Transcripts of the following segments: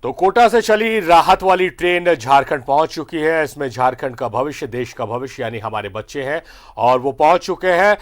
तो कोटा से चली राहत वाली ट्रेन झारखंड पहुंच चुकी है। इसमें झारखंड का भविष्य, देश का भविष्य यानी हमारे बच्चे हैं और वो पहुंच चुके हैं।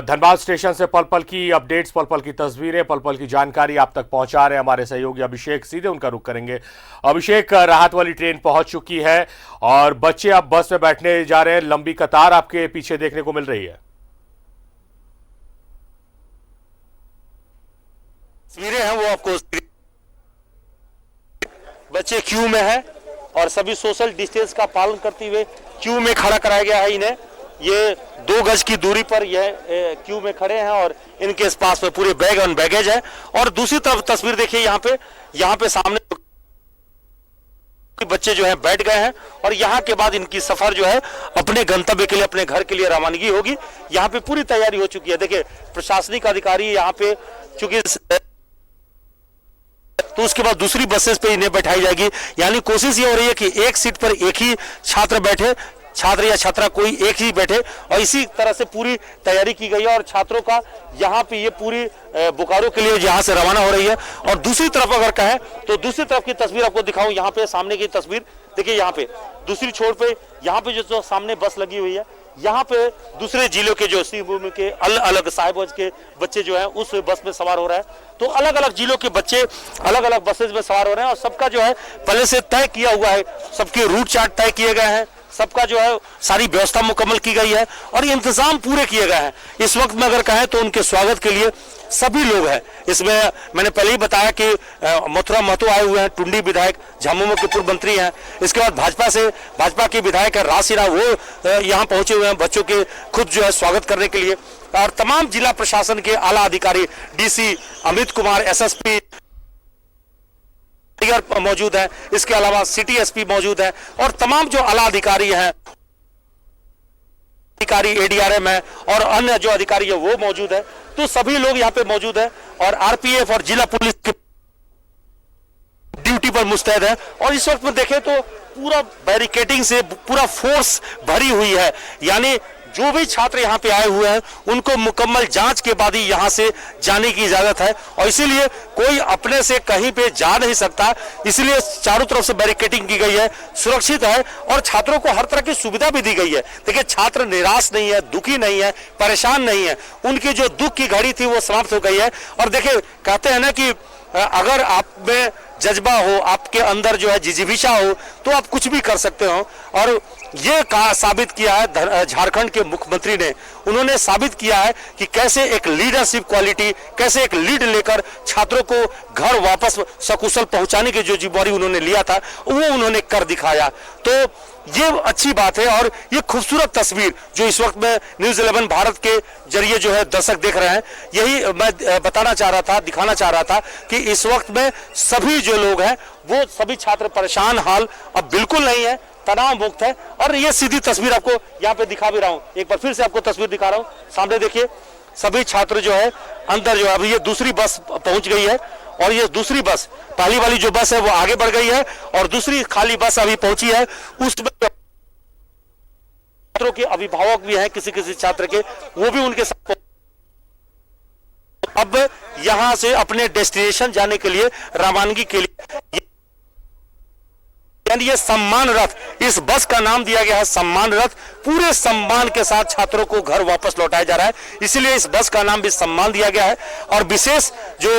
धनबाद स्टेशन से पल पल की अपडेट्स, पल पल की तस्वीरें, पल पल की जानकारी आप तक पहुंचा रहे हैं हमारे सहयोगी अभिषेक। सीधे उनका रुख करेंगे। अभिषेक, राहत वाली ट्रेन पहुंच चुकी है और बच्चे अब बस में बैठने जा रहे हैं। लंबी कतार आपके पीछे देखने को मिल रही है। तस्वीरें हैं वो आपको, बच्चे क्यू में हैं और सभी सोशल डिस्टेंस का पालन करते हुए क्यू में खड़ा कराया गया है इन्हें। ये 2 गज की दूरी पर यह क्यू में खड़े हैं और इनके पास में पूरे बैग और बैगेज है। और दूसरी तरफ तस्वीर देखिए, यहाँ पे सामने बच्चे जो हैं बैठ गए हैं और यहाँ के बाद इनकी सफर जो है अपने गंतव्य के लिए, अपने घर के लिए रवानगी होगी। यहाँ पे पूरी तैयारी हो चुकी है। देखिए, प्रशासनिक अधिकारी यहाँ पे चूंकि तो उसके बाद दूसरी बसेस पे इन्हें बैठाई जाएगी। यानी कोशिश ये हो रही है कि एक सीट पर एक ही छात्र बैठे, छात्र या छात्रा कोई एक ही बैठे, और इसी तरह से पूरी तैयारी की गई है। और छात्रों का यहाँ पे ये पूरी बोकारो के लिए यहाँ से रवाना हो रही है। और दूसरी तरफ अगर कहें तो दूसरी तरफ की तस्वीर आपको दिखाऊं, यहाँ पे सामने की तस्वीर देखिए। यहाँ पे दूसरी छोर पे यहाँ पे जो सामने बस लगी हुई है, यहाँ पे दूसरे जिलों के जो सिंहभूम के अलग अलग साहिबगंज के बच्चे जो हैं उस बस में सवार हो रहे हैं। तो अलग अलग जिलों के बच्चे अलग अलग बसेज में सवार हो रहे हैं और सबका जो है पहले से तय किया हुआ है, सबके रूट चार्ट तय किए गए हैं, सबका जो है सारी व्यवस्था मुकम्मल की गई है और इंतजाम पूरे किए गए हैं। इस वक्त में अगर कहें तो उनके स्वागत के लिए सभी लोग हैं। इसमें मैंने पहले ही बताया कि मथुरा महतो आए हुए हैं, टुंडी विधायक, झामुमो के पूर्व मंत्री हैं। इसके बाद भाजपा के विधायक है राज सिन्हा, वो यहाँ पहुंचे हुए हैं बच्चों के खुद जो है स्वागत करने के लिए। और तमाम जिला प्रशासन के आला अधिकारी, डीसी अमित कुमार, एसएसपी मौजूद है। इसके अलावा सिटी एसपी मौजूद है और तमाम जो आला अधिकारी हैं, अधिकारी एडीआरएम है और अन्य जो अधिकारी है वो मौजूद है। तो सभी लोग यहाँ पे मौजूद है और आरपीएफ और जिला पुलिस की ड्यूटी पर मुस्तैद है। और इस वक्त में देखें तो पूरा बैरिकेडिंग से पूरा फोर्स भरी हुई है। यानी जो भी छात्र यहाँ पे आए हुए हैं उनको मुकम्मल जांच के बाद ही यहाँ से जाने की इजाजत है और इसीलिए कोई अपने से कहीं पे जा नहीं सकता। इसलिए चारों तरफ से बैरिकेडिंग की गई है, सुरक्षित है और छात्रों को हर तरह की सुविधा भी दी गई है। देखिए, छात्र निराश नहीं है, दुखी नहीं है, परेशान नहीं है। उनकी जो दुख की घड़ी थी वो समाप्त हो गई है। और देखिए, कहते हैं ना कि अगर आप में जज्बा हो, आपके अंदर जो है जिजीविषा हो, तो आप कुछ भी कर सकते हो। और ये साबित किया है झारखंड के मुख्यमंत्री ने। उन्होंने साबित किया है कि कैसे एक लीडरशिप क्वालिटी, कैसे एक लीड लेकर छात्रों को घर वापस सकुशल पहुंचाने की जो जिम्मेदारी उन्होंने लिया था वो उन्होंने कर दिखाया। तो ये अच्छी बात है। और ये खूबसूरत तस्वीर जो इस वक्त में न्यूज़ 11 भारत के जरिए जो है दर्शक देख रहे हैं, यही मैं बताना चाह रहा था, दिखाना चाह रहा था कि इस वक्त में सभी जो लोग हैं वो सभी छात्र परेशान हाल अब बिल्कुल नहीं है, तनाव मुक्त है। और ये सीधी तस्वीर आपको यहाँ पे दिखा भी रहा हूँ, एक बार फिर से आपको तस्वीर दिखा रहा हूँ। सामने देखिए, सभी छात्र जो है अंदर जो है, अभी ये दूसरी बस पहुंच गई है और ये दूसरी बस, पहली वाली जो बस है वो आगे बढ़ गई है और दूसरी खाली बस अभी पहुंची है। उसमें छात्रों के अभिभावक भी हैं, किसी किसी छात्र के, वो भी उनके साथ अब यहां से अपने डेस्टिनेशन जाने के लिए, रवानगी के लिए। ये सम्मान रथ, इस बस का नाम दिया गया है सम्मान रथ। पूरे सम्मान के साथ छात्रों को घर वापस लौटाया जा रहा है, इसीलिए इस बस का नाम भी सम्मान दिया गया है। और विशेष जो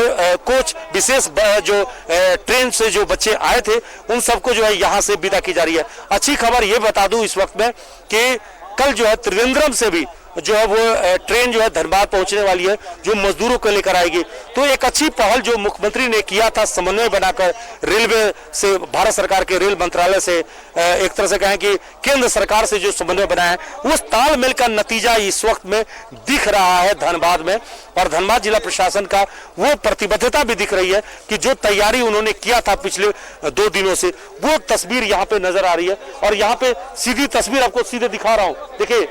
कोच, विशेष जो ट्रेन से जो बच्चे आए थे उन सबको जो है यहाँ से विदा की जा रही है। अच्छी खबर ये बता दूं इस वक्त में कि कल जो है त्रिवेंद्रम से भी जो है वो ट्रेन जो है धनबाद पहुंचने वाली है, जो मजदूरों को लेकर आएगी। तो एक अच्छी पहल जो मुख्यमंत्री ने किया था, समन्वय बनाकर रेलवे से, भारत सरकार के रेल मंत्रालय से, एक तरह से कहें कि केंद्र सरकार से जो समन्वय बनाया है, उस तालमेल का नतीजा इस वक्त में दिख रहा है धनबाद में। और धनबाद जिला प्रशासन का वो प्रतिबद्धता भी दिख रही है कि जो तैयारी उन्होंने किया था पिछले 2 दिनों से, वो तस्वीर यहाँ पे नजर आ रही है। और यहाँ पे सीधी तस्वीर आपको सीधे दिखा रहा हूँ। देखिए,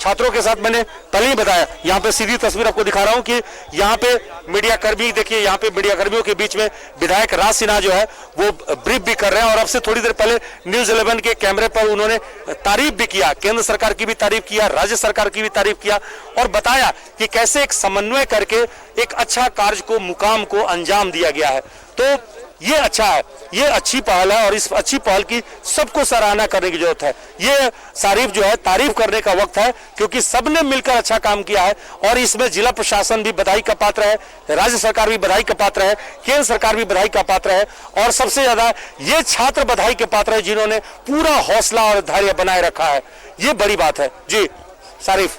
छात्रों के साथ मैंने पहले ही बताया, यहाँ पे सीधी तस्वीर आपको दिखा रहा हूँ कि यहाँ पे मीडिया कर्मी, देखिए यहाँ पे मीडिया कर्मियों के बीच में विधायक राज सिन्हा जो है वो ब्रीफ भी कर रहे हैं। और अब से थोड़ी देर पहले न्यूज़ 11 के कैमरे पर उन्होंने तारीफ भी किया, केंद्र सरकार की भी तारीफ किया, राज्य सरकार की भी तारीफ किया और बताया कि कैसे एक समन्वय करके एक अच्छा कार्य को, मुकाम को अंजाम दिया गया है। तो ये अच्छा है, ये अच्छी पहल है और इस अच्छी पहल की सबको सराहना करने की जरूरत है। ये सारिफ जो है तारीफ करने का वक्त है, क्योंकि सबने मिलकर अच्छा काम किया है और इसमें जिला प्रशासन भी बधाई का पात्र है, राज्य सरकार भी बधाई का पात्र है, केंद्र सरकार भी बधाई का पात्र है और सबसे ज्यादा ये छात्र बधाई के पात्र है जिन्होंने पूरा हौसला और धैर्य बनाए रखा है। ये बड़ी बात है जी सारिफ।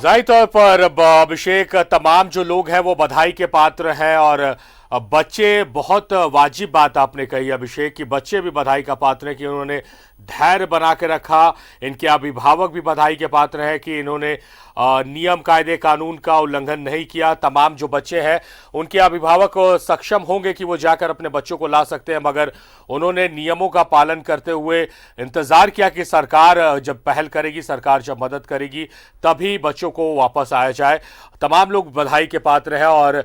जाहिर तौर पर अभिषेक, तमाम जो लोग हैं वो बधाई के पात्र हैं और बच्चे, बहुत वाजिब बात आपने कही अभिषेक कि बच्चे भी बधाई का पात्र हैं कि उन्होंने धैर्य बना के रखा। इनके अभिभावक भी बधाई के पात्र हैं कि इन्होंने नियम कायदे कानून का उल्लंघन नहीं किया। तमाम जो बच्चे हैं उनके अभिभावक सक्षम होंगे कि वो जाकर अपने बच्चों को ला सकते हैं, मगर उन्होंने नियमों का पालन करते हुए इंतजार किया कि सरकार जब पहल करेगी, सरकार जब मदद करेगी तभी बच्चों को वापस आया जाए। तमाम लोग बधाई के पात्र हैं और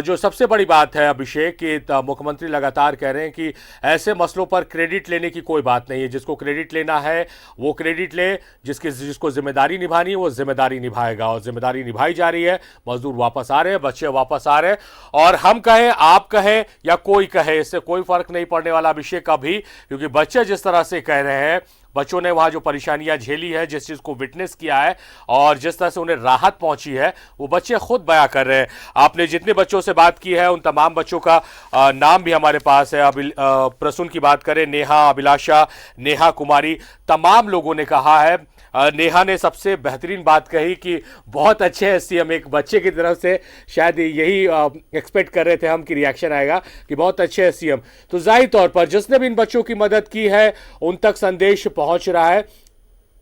जो सबसे बड़ी बात है अभिषेक कि मुख्यमंत्री लगातार कह रहे हैं कि ऐसे मसलों पर क्रेडिट लेने की कोई बात नहीं है। जिसको क्रेडिट लेना है वो क्रेडिट ले, जिसको जिम्मेदारी निभानी है वो जिम्मेदारी निभाएगा और जिम्मेदारी निभाई जा रही है। मजदूर वापस आ रहे हैं, बच्चे वापस आ रहे हैं और हम कहें, आप कहें या कोई कहे, इससे कोई फर्क नहीं पड़ने वाला अभिषेक अभी, क्योंकि बच्चे जिस तरह से कह रहे हैं, बच्चों ने वहां जो परेशानियां झेली है, जिस चीज को विटनेस किया है और जिस तरह से उन्हें राहत पहुंची है, वो बच्चे खुद बयां कर रहे हैं। आपने जितने बच्चों से बात की है उन तमाम बच्चों का नाम भी हमारे पास है। प्रसून की बात करें, नेहा, अभिलाषा, नेहा कुमारी, तमाम लोगों ने कहा है। नेहा ने सबसे बेहतरीन बात कही कि बहुत अच्छे हैं सीएम। एक बच्चे की तरफ से शायद यही एक्सपेक्ट कर रहे थे हम कि रिएक्शन आएगा कि बहुत अच्छे हैं सीएम। तो जाहिर तौर पर जिसने भी इन बच्चों की मदद की है उन तक संदेश पहुंच रहा है।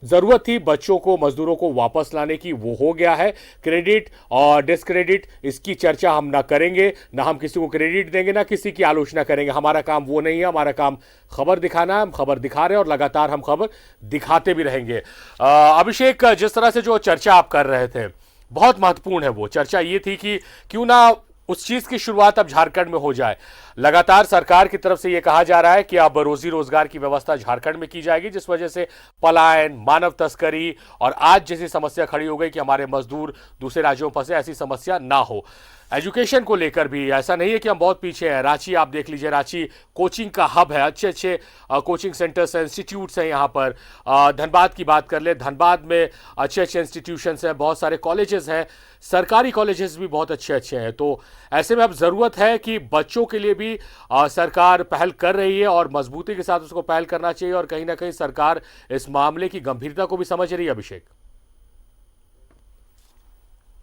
जरूरत थी बच्चों को, मजदूरों को वापस लाने की, वो हो गया है। क्रेडिट और डिस्क्रेडिट इसकी चर्चा हम ना करेंगे, ना हम किसी को क्रेडिट देंगे, ना किसी की आलोचना करेंगे। हमारा काम वो नहीं है, हमारा काम खबर दिखाना है। हम खबर दिखा रहे हैं और लगातार हम खबर दिखाते भी रहेंगे। अभिषेक, जिस तरह से जो चर्चा आप कर रहे थे बहुत महत्वपूर्ण है। वो चर्चा ये थी कि क्यों ना उस चीज की शुरुआत अब झारखंड में हो जाए। लगातार सरकार की तरफ से यह कहा जा रहा है कि अब रोजी रोजगार की व्यवस्था झारखंड में की जाएगी, जिस वजह से पलायन, मानव तस्करी और आज जैसी समस्या खड़ी हो गई कि हमारे मजदूर दूसरे राज्यों में फंसे, ऐसी समस्या ना हो। एजुकेशन को लेकर भी ऐसा नहीं है कि हम बहुत पीछे हैं। रांची आप देख लीजिए, रांची कोचिंग का हब है, अच्छे अच्छे कोचिंग सेंटर्स हैं, इंस्टीट्यूट्स हैं यहाँ पर। धनबाद की बात कर ले, धनबाद में अच्छे अच्छे इंस्टीट्यूशंस हैं, बहुत सारे कॉलेजेस हैं, सरकारी कॉलेजेस भी बहुत अच्छे अच्छे हैं। तो ऐसे में अब ज़रूरत है कि बच्चों के लिए भी सरकार पहल कर रही है और मजबूती के साथ उसको पहल करना चाहिए और कहीं ना कहीं सरकार इस मामले की गंभीरता को भी समझ रही है अभिषेक।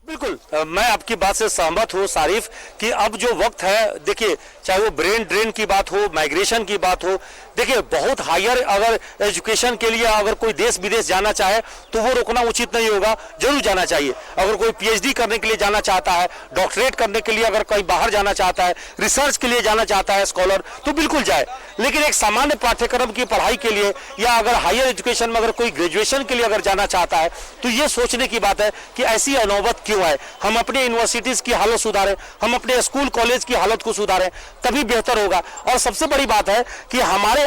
बिल्कुल, मैं आपकी बात से सहमत हूं सारिफ कि अब जो वक्त है, देखिए चाहे वो ब्रेन ड्रेन की बात हो, माइग्रेशन की बात हो, देखिए बहुत हायर अगर एजुकेशन के लिए अगर कोई देश विदेश जाना चाहे तो वो रोकना उचित नहीं होगा, जरूर जाना चाहिए। अगर कोई पीएचडी करने के लिए जाना चाहता है, डॉक्टरेट करने के लिए अगर कोई बाहर जाना चाहता है, रिसर्च के लिए जाना चाहता है स्कॉलर, तो बिल्कुल जाए। लेकिन एक सामान्य पाठ्यक्रम की पढ़ाई के लिए या अगर हायर एजुकेशन में अगर कोई ग्रेजुएशन के लिए अगर जाना चाहता है तो ये सोचने की बात है कि ऐसी नौबत क्यों है। हम अपने यूनिवर्सिटीज की हालत सुधारें, हम अपने स्कूल कॉलेज की हालत को सुधारें, तभी बेहतर होगा। और सबसे बड़ी बात है कि हमारे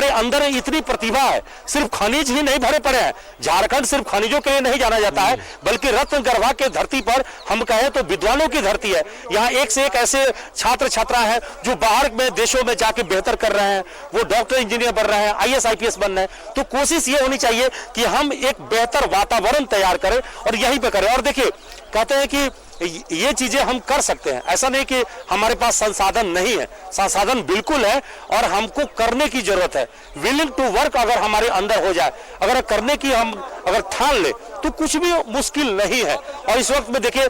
अंदर इतनी प्रतिभा है, सिर्फ खनिज ही नहीं भरे पड़े हैं। झारखंड सिर्फ खनिजों के लिए नहीं जाना जाता है, बल्कि रत्न गर्भा के धरती पर हम कहें तो विद्वानों की धरती है। यहाँ एक से एक ऐसे छात्र छात्रा हैं जो बाहर में देशों में जाके बेहतर कर रहे हैं, वो डॉक्टर इंजीनियर बन रहे हैं, आईएएस आईपीएस बन रहे हैं। तो कोशिश ये होनी चाहिए कि हम एक बेहतर वातावरण तैयार करें और यहीं पे करें। और देखिए, कहते हैं कि ये चीजें हम कर सकते हैं, ऐसा नहीं कि हमारे पास संसाधन नहीं है, संसाधन बिल्कुल है और हमको करने की जरूरत है। विलिंग टू वर्क अगर हमारे अंदर हो जाए, अगर करने की हम अगर ठान ले तो कुछ भी मुश्किल नहीं है। और इस वक्त में देखिए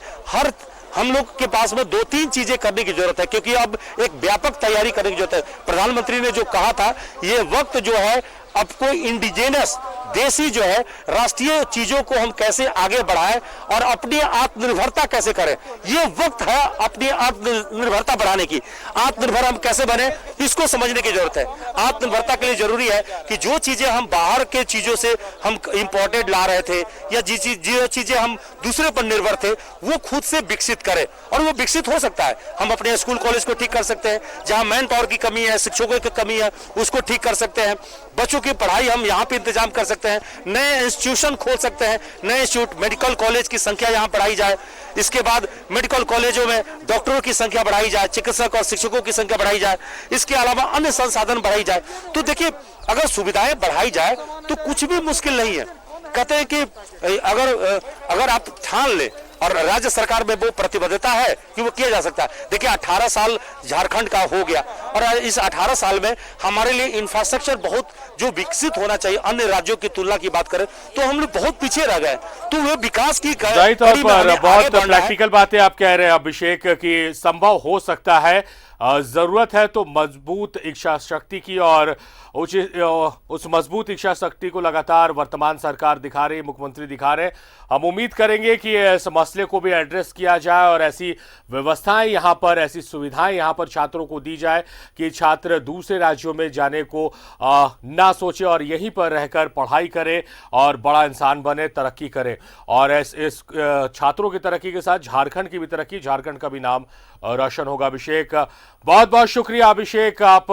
हम लोग के पास में 2-3 चीजें करने की जरूरत है, क्योंकि अब एक व्यापक तैयारी करने की जरूरत है। प्रधानमंत्री ने जो कहा था, ये वक्त जो है अब कोई इंडिजिनस देसी जो है राष्ट्रीय चीजों को हम कैसे आगे बढ़ाएं और अपनी आत्मनिर्भरता कैसे करें, ये वक्त है अपनी आत्मनिर्भरता बढ़ाने की। आत्मनिर्भर हम कैसे बने, इसको समझने की जरूरत है। आत्मनिर्भरता के लिए जरूरी है कि जो चीजें हम बाहर के चीजों से हम इंपोर्टेड ला रहे थे या जो चीजें हम दूसरे पर निर्भर थे, वो खुद से विकसित करें। और वो विकसित हो सकता है। हम अपने स्कूल कॉलेज को ठीक कर सकते हैं, जहां मैन पावर की कमी है, शिक्षकों की कमी है, उसको ठीक कर सकते हैं। बच्चों की पढ़ाई हम यहाँ पे इंतजाम कर सकते हैं। सकते हैं, नए इंस्टीट्यूशन खोल सकते हैं, नए इंस्टीट्यूट मेडिकल कॉलेज की संख्या यहाँ बढ़ाई जाए, इसके बाद मेडिकल कॉलेजों में डॉक्टरों की संख्या बढ़ाई जाए, चिकित्सक और शिक्षकों की संख्या बढ़ाई जाए, इसके अलावा अन्य संसाधन बढ़ाई जाए। तो देखिए, अगर सुविधाएं बढ़ाई जाए तो कुछ भी मुश्किल नहीं है। कहते हैं कि अगर आप ठान ले और राज्य सरकार में वो प्रतिबद्धता है कि वो किया जा सकता है। देखिए, 18 साल झारखंड का हो गया और इस 18 साल में हमारे लिए इंफ्रास्ट्रक्चर बहुत जो विकसित होना चाहिए, अन्य राज्यों की तुलना की बात करें तो हम लोग बहुत पीछे रह गए। तो वो विकास की सही तौर पर बहुत प्रैक्टिकल बातें आप कह रहे हैं अभिषेक कि संभव हो सकता है। जरूरत है तो मजबूत इच्छा शक्ति की, और उस मजबूत इच्छा शक्ति को लगातार वर्तमान सरकार दिखा रही, मुख्यमंत्री दिखा रहे। हम उम्मीद करेंगे कि इस मसले को भी एड्रेस किया जाए और ऐसी व्यवस्थाएं यहाँ पर, ऐसी सुविधाएं यहाँ पर छात्रों को दी जाए कि छात्र दूसरे राज्यों में जाने को ना सोचे और यहीं पर रहकर पढ़ाई करें और बड़ा इंसान बने, तरक्की करें। और इस छात्रों की तरक्की के साथ झारखंड की भी तरक्की, झारखंड का भी नाम रोशन होगा। अभिषेक, बहुत बहुत शुक्रिया अभिषेक, आप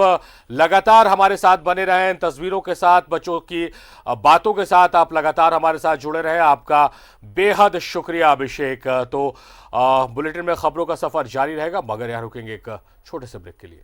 लगातार हमारे साथ बने रहें, तस्वीरों के साथ, बच्चों की बातों के साथ आप लगातार हमारे साथ जुड़े रहें। आपका बेहद शुक्रिया अभिषेक। तो बुलेटिन में खबरों का सफर जारी रहेगा, मगर यहां रुकेंगे एक छोटे से ब्रेक के लिए।